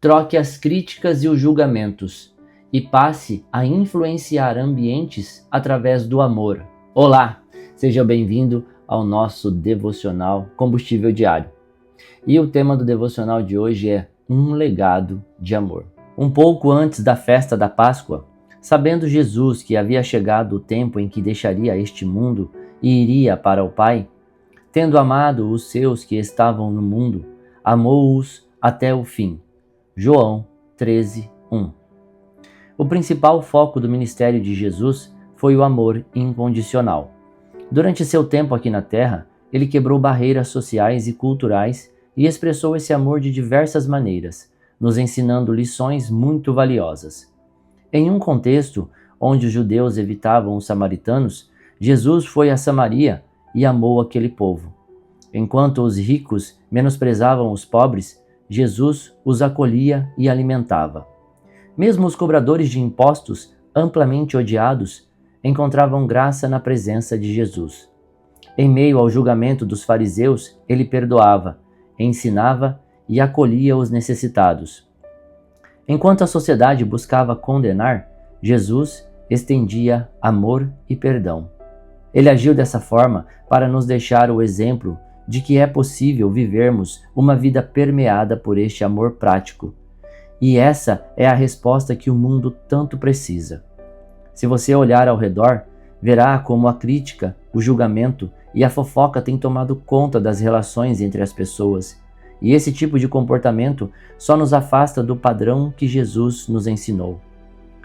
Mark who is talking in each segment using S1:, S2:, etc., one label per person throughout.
S1: Troque as críticas e os julgamentos e passe a influenciar ambientes através do amor. Olá, seja bem-vindo ao nosso devocional Combustível Diário. E o tema do devocional de hoje é um legado de amor. Um pouco antes da festa da Páscoa, sabendo Jesus que havia chegado o tempo em que deixaria este mundo e iria para o Pai, tendo amado os seus que estavam no mundo, amou-os até o fim. João 13:1. O principal foco do ministério de Jesus foi o amor incondicional. Durante seu tempo aqui na Terra, ele quebrou barreiras sociais e culturais e expressou esse amor de diversas maneiras, nos ensinando lições muito valiosas. Em um contexto onde os judeus evitavam os samaritanos, Jesus foi a Samaria e amou aquele povo. Enquanto os ricos menosprezavam os pobres, Jesus os acolhia e alimentava. Mesmo os cobradores de impostos, amplamente odiados, encontravam graça na presença de Jesus. Em meio ao julgamento dos fariseus, ele perdoava, ensinava e acolhia os necessitados. Enquanto a sociedade buscava condenar, Jesus estendia amor e perdão. Ele agiu dessa forma para nos deixar o exemplo de que é possível vivermos uma vida permeada por este amor prático. E essa é a resposta que o mundo tanto precisa. Se você olhar ao redor, verá como a crítica, o julgamento e a fofoca têm tomado conta das relações entre as pessoas. E esse tipo de comportamento só nos afasta do padrão que Jesus nos ensinou.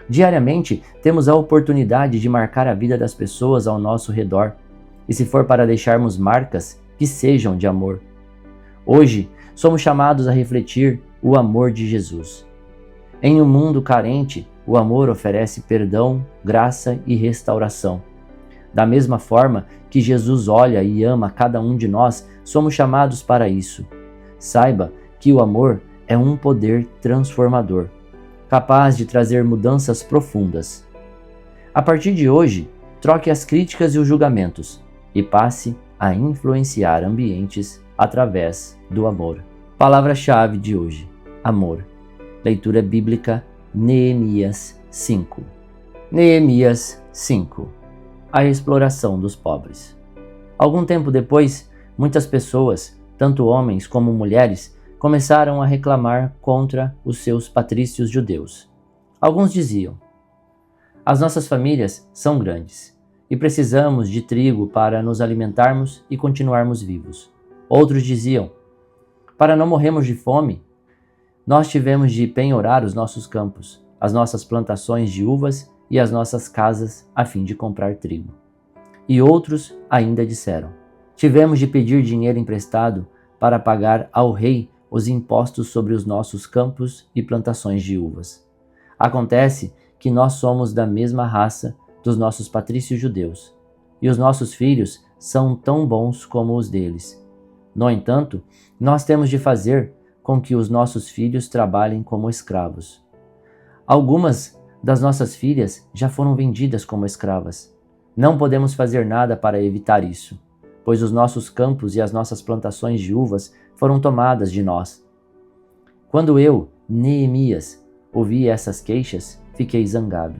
S1: Diariamente, temos a oportunidade de marcar a vida das pessoas ao nosso redor. E se for para deixarmos marcas, que sejam de amor. Hoje, somos chamados a refletir o amor de Jesus. Em um mundo carente, o amor oferece perdão, graça e restauração. Da mesma forma que Jesus olha e ama cada um de nós, somos chamados para isso. Saiba que o amor é um poder transformador, capaz de trazer mudanças profundas. A partir de hoje, troque as críticas e os julgamentos e passe a influenciar ambientes através do amor. Palavra-chave de hoje: amor. Leitura bíblica, Neemias 5. Neemias 5. A exploração dos pobres. Algum tempo depois, muitas pessoas, tanto homens como mulheres, começaram a reclamar contra os seus patrícios judeus. Alguns diziam: as nossas famílias são grandes e precisamos de trigo para nos alimentarmos e continuarmos vivos. Outros diziam: para não morrermos de fome, nós tivemos de penhorar os nossos campos, as nossas plantações de uvas e as nossas casas a fim de comprar trigo. E outros ainda disseram: tivemos de pedir dinheiro emprestado para pagar ao rei os impostos sobre os nossos campos e plantações de uvas. Acontece que nós somos da mesma raça dos nossos patrícios judeus, e os nossos filhos são tão bons como os deles. No entanto, nós temos de fazer com que os nossos filhos trabalhem como escravos. Algumas das nossas filhas já foram vendidas como escravas. Não podemos fazer nada para evitar isso, pois os nossos campos e as nossas plantações de uvas foram tomadas de nós. Quando eu, Neemias, ouvi essas queixas, fiquei zangado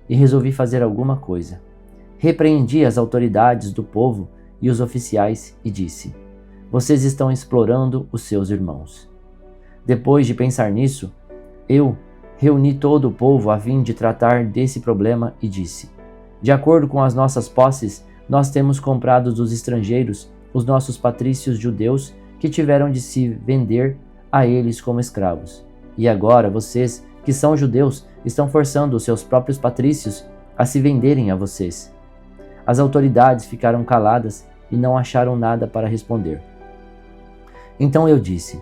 S1: e resolvi fazer alguma coisa. Repreendi as autoridades do povo e os oficiais e disse: vocês estão explorando os seus irmãos. Depois de pensar nisso, eu reuni todo o povo a fim de tratar desse problema e disse: de acordo com as nossas posses, nós temos comprado dos estrangeiros os nossos patrícios judeus que tiveram de se vender a eles como escravos. E agora vocês, que são judeus, estão forçando os seus próprios patrícios a se venderem a vocês. As autoridades ficaram caladas e não acharam nada para responder. Então eu disse: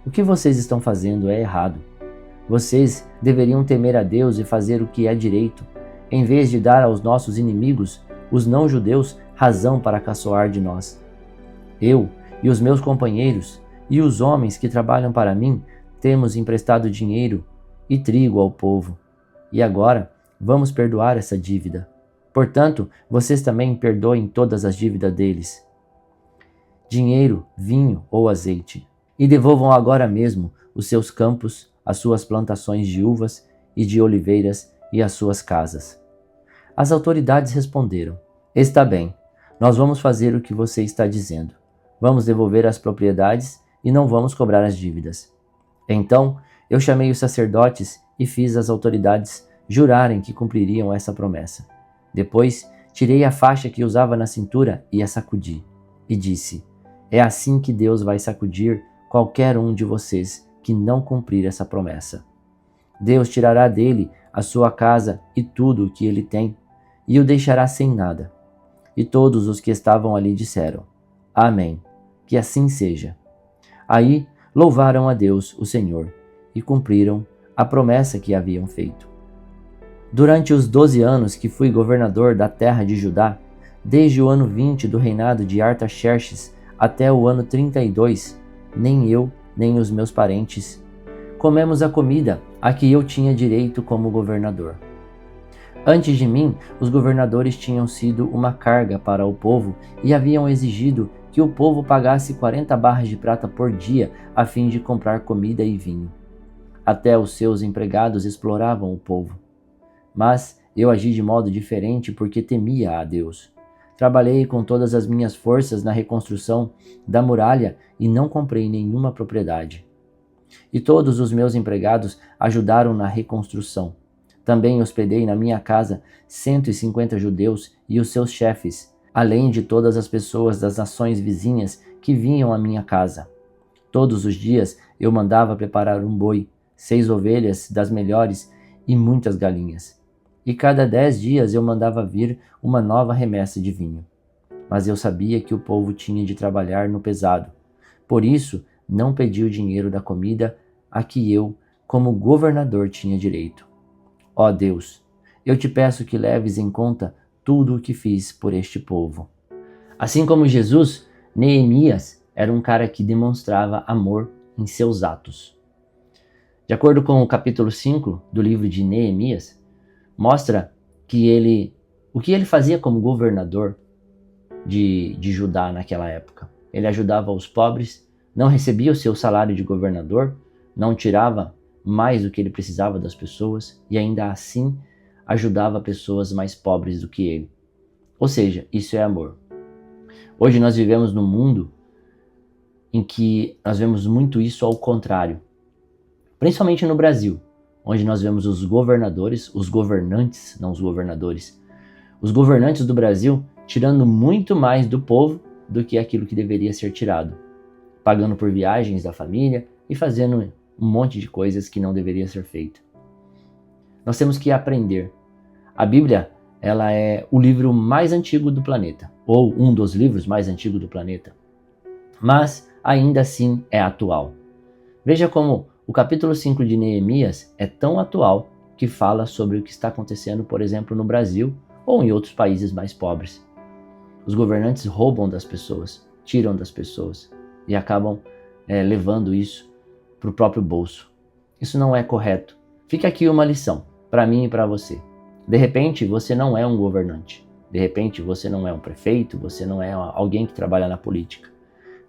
S1: o que vocês estão fazendo é errado. Vocês deveriam temer a Deus e fazer o que é direito, em vez de dar aos nossos inimigos, os não-judeus, razão para caçoar de nós. Eu e os meus companheiros e os homens que trabalham para mim temos emprestado dinheiro e trigo ao povo, e agora vamos perdoar essa dívida. Portanto, vocês também perdoem todas as dívidas deles. dinheiro, vinho ou azeite, e devolvam agora mesmo os seus campos as suas plantações de uvas e de oliveiras e as suas casas. As autoridades responderam: Está bem, nós vamos fazer o que você está dizendo. Vamos devolver as propriedades e não vamos cobrar as dívidas. Então eu chamei os sacerdotes e fiz as autoridades jurarem que cumpririam essa promessa. Depois tirei a faixa que usava na cintura e a sacudi. E disse: É assim que Deus vai sacudir qualquer um de vocês que não cumprir essa promessa. Deus tirará dele a sua casa e tudo o que ele tem, e o deixará sem nada. E todos os que estavam ali disseram: Amém, que assim seja. Aí louvaram a Deus, o Senhor, e cumpriram a promessa que haviam feito. Durante os 12 anos que fui governador da terra de Judá, desde o ano 20 do reinado de Artaxerxes até o ano 32, nem eu, nem os meus parentes comemos a comida a que eu tinha direito como governador. Antes de mim, os governadores tinham sido uma carga para o povo e haviam exigido que o povo pagasse 40 barras de prata por dia a fim de comprar comida e vinho. Até os seus empregados exploravam o povo. Mas eu agi de modo diferente porque temia a Deus. Trabalhei com todas as minhas forças na reconstrução da muralha e não comprei nenhuma propriedade. E todos os meus empregados ajudaram na reconstrução. Também hospedei na minha casa 150 judeus e os seus chefes, além de todas as pessoas das nações vizinhas que vinham à minha casa. Todos os dias eu mandava preparar um boi, 6 ovelhas das melhores e muitas galinhas. E cada 10 dias eu mandava vir uma nova remessa de vinho. Mas eu sabia que o povo tinha de trabalhar no pesado. Por isso, não pedi o dinheiro da comida a que eu, como governador, tinha direito. Ó Deus, eu te peço que leves em conta tudo o que fiz por este povo. Assim como Jesus, Neemias era um cara que demonstrava amor em seus atos. De acordo com o capítulo 5 do livro de Neemias, mostra que o que ele fazia como governador de Judá naquela época. Ele ajudava os pobres, não recebia o seu salário de governador, não tirava mais do que ele precisava das pessoas e ainda assim ajudava pessoas mais pobres do que ele. Ou seja, isso é amor. Hoje nós vivemos num mundo em que nós vemos muito isso ao contrário. Principalmente no Brasil, onde nós vemos os governadores, os governantes, não os governadores, os governantes do Brasil tirando muito mais do povo do que aquilo que deveria ser tirado, pagando por viagens da família e fazendo um monte de coisas que não deveria ser feito. Nós temos que aprender. A Bíblia, ela é o livro mais antigo do planeta, ou um dos livros mais antigos do planeta, mas ainda assim é atual. Veja como o capítulo 5 de Neemias é tão atual que fala sobre o que está acontecendo, por exemplo, no Brasil ou em outros países mais pobres. Os governantes roubam das pessoas, tiram das pessoas e acabam levando isso para o próprio bolso. Isso não é correto. Fica aqui uma lição para mim e para você. De repente, você não é um governante. De repente, você não é um prefeito, você não é alguém que trabalha na política.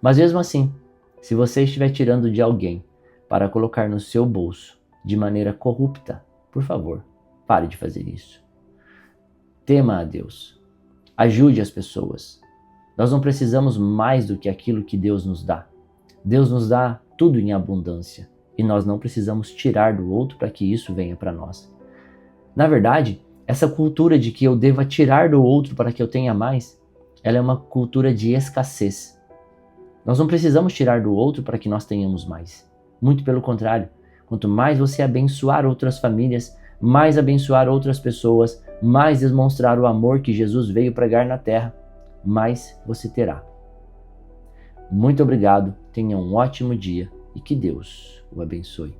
S1: Mas mesmo assim, se você estiver tirando de alguém para colocar no seu bolso de maneira corrupta, por favor, pare de fazer isso. Tema a Deus. Ajude as pessoas. Nós não precisamos mais do que aquilo que Deus nos dá. Deus nos dá tudo em abundância e nós não precisamos tirar do outro para que isso venha para nós. Na verdade, essa cultura de que eu deva tirar do outro para que eu tenha mais, ela é uma cultura de escassez. Nós não precisamos tirar do outro para que nós tenhamos mais. Muito pelo contrário, quanto mais você abençoar outras famílias, mais abençoar outras pessoas, mais demonstrar o amor que Jesus veio pregar na terra, mais você terá. Muito obrigado, tenha um ótimo dia e que Deus o abençoe.